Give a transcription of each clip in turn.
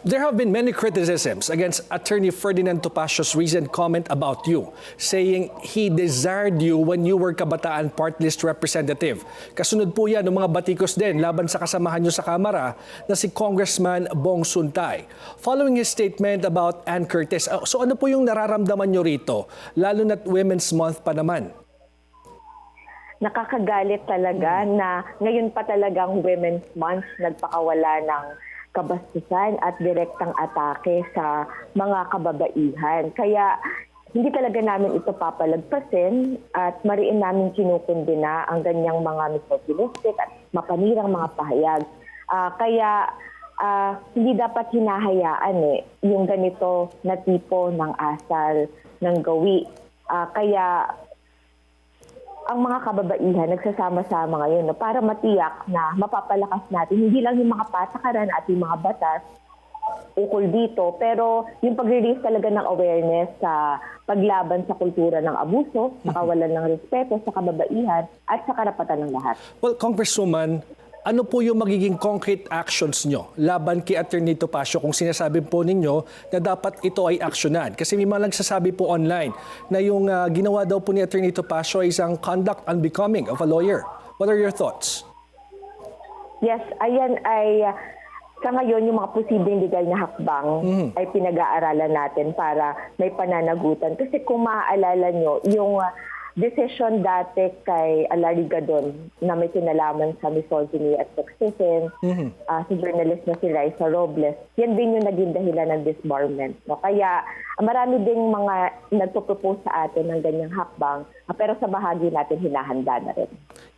There have been many criticisms against Attorney Ferdinand Topacio's recent comment about you, saying he desired you when you were Kabataan Part List Representative. Kasunod po yan ng mga batikos din laban sa kasamahan nyo sa Kamara na si Congressman Bong Suntay. Following his statement about Ann Curtis, so ano po yung nararamdaman nyo rito? Lalo na't Women's Month pa naman. Nakakagalit talaga na ngayon pa talagang Women's Month nagpakawala ng kabastusan at direktang atake sa mga kababaihan. Kaya hindi talaga namin ito papalagpasin at mariin namin kinukundina ang ganyang mga misogynistic at mapanirang mga pahayag. Kaya hindi dapat hinahayaan yung ganito na tipo ng asal ng gawi. Kaya ang mga kababaihan nagsasama-sama ngayon para matiyak na mapapalakas natin hindi lang yung mga patakaran at yung mga batas ukol dito, pero yung pag-release talaga ng awareness sa paglaban sa kultura ng abuso, sa kawalan ng respeto sa kababaihan at sa karapatan ng lahat. Well, Congresswoman, ano po yung magiging concrete actions nyo laban kay Attorney Topacio kung sinasabi po ninyo na dapat ito ay aksyonan? Kasi may mga nagsasabi po online na yung ginawa daw po ni Attorney Topacio ay isang conduct unbecoming of a lawyer. What are your thoughts? Yes, ayan ay sa ngayon yung mga posibleng legal na hakbang ay pinag-aaralan natin para may pananagutan. Kasi kung maaalala nyo, yung decision dati kay Alari Gadon na may kinalaman sa misogyny at sexism, si journalist na si Raisa Robles, yan din yung naging dahilan ng disbarment. No? Kaya marami ding mga nagpo-propose sa atin ng ganyang hakbang, pero sa bahagi natin hinahanda na rin.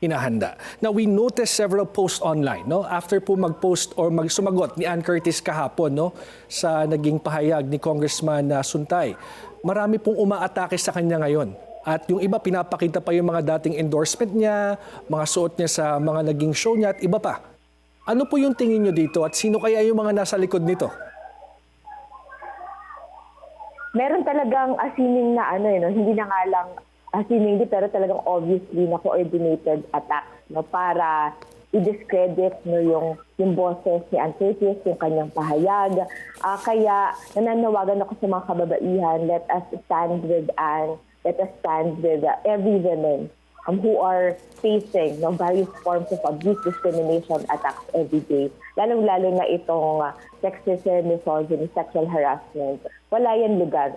Hinahanda. Now, we noticed several posts online, no? After po mag-post or sumagot ni Ann Curtis kahapon, no? Sa naging pahayag ni Congressman Suntay, marami pong umaatake sa kanya ngayon. At yung iba, pinapakita pa yung mga dating endorsement niya, mga suot niya sa mga naging show niya at iba pa. Ano po yung tingin niyo dito at sino kaya yung mga nasa likod nito? Meron talagang assuming na hindi na nga lang assuming pero talagang obviously na coordinated attacks para i-discredit yung boses ni Ann Curtis, yung kanyang pahayag. Kaya nananawagan ako sa mga kababaihan, let us stand with Ann. Let us stand with every woman who are facing various forms of abuse, discrimination, attacks every day. Lalong-lalo na itong sexism, misogyny, sexual harassment. Wala yan lugar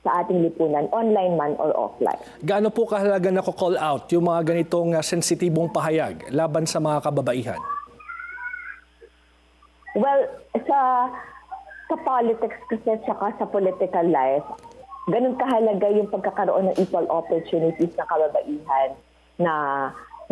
sa ating lipunan, online man or offline. Gaano po kahalaga na call out yung mga ganitong sensitibong pahayag laban sa mga kababaihan? Well, sa politics kasi tsaka sa political life, ganun kahalaga yung pagkakaroon ng equal opportunities ng kababaihan na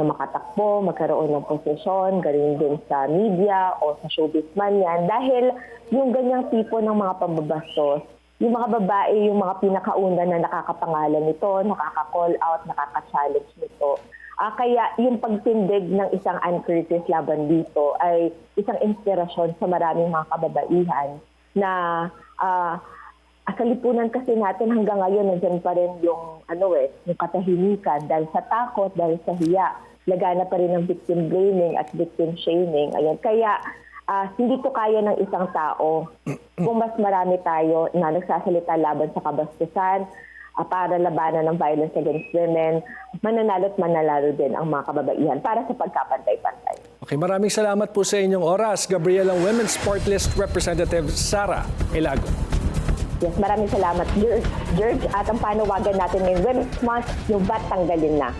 makatakbo, magkaroon ng posisyon, ganun din sa media o sa showbiz man yan. Dahil yung ganyang tipo ng mga pambabastos, yung mga babae, yung mga pinakauna na nakakapangalan nito, nakaka-call out, nakaka-challenge nito. Kaya yung pagtindig ng isang Ann Curtis laban dito ay isang inspirasyon sa maraming mga kababaihan na sa lipunan kasi natin hanggang ngayon nandiyan pa rin yung yung katahimikan dahil sa takot, dahil sa hiya. Lagana pa rin ng victim blaming at victim shaming. Ayan. Kaya hindi to kaya ng isang tao kung mas marami tayo na nagsasalita laban sa kabastusan para labanan ng violence against women, mananalo at manalalo din ang mga kababaihan para sa pagkapantay-pantay. Okay, maraming salamat po sa inyong oras, Gabriela Women's Part List Representative Sara Elago. Yes, maraming salamat, George. At ang panawagan natin ngayon, Women's Month, yung VAT tanggalin na.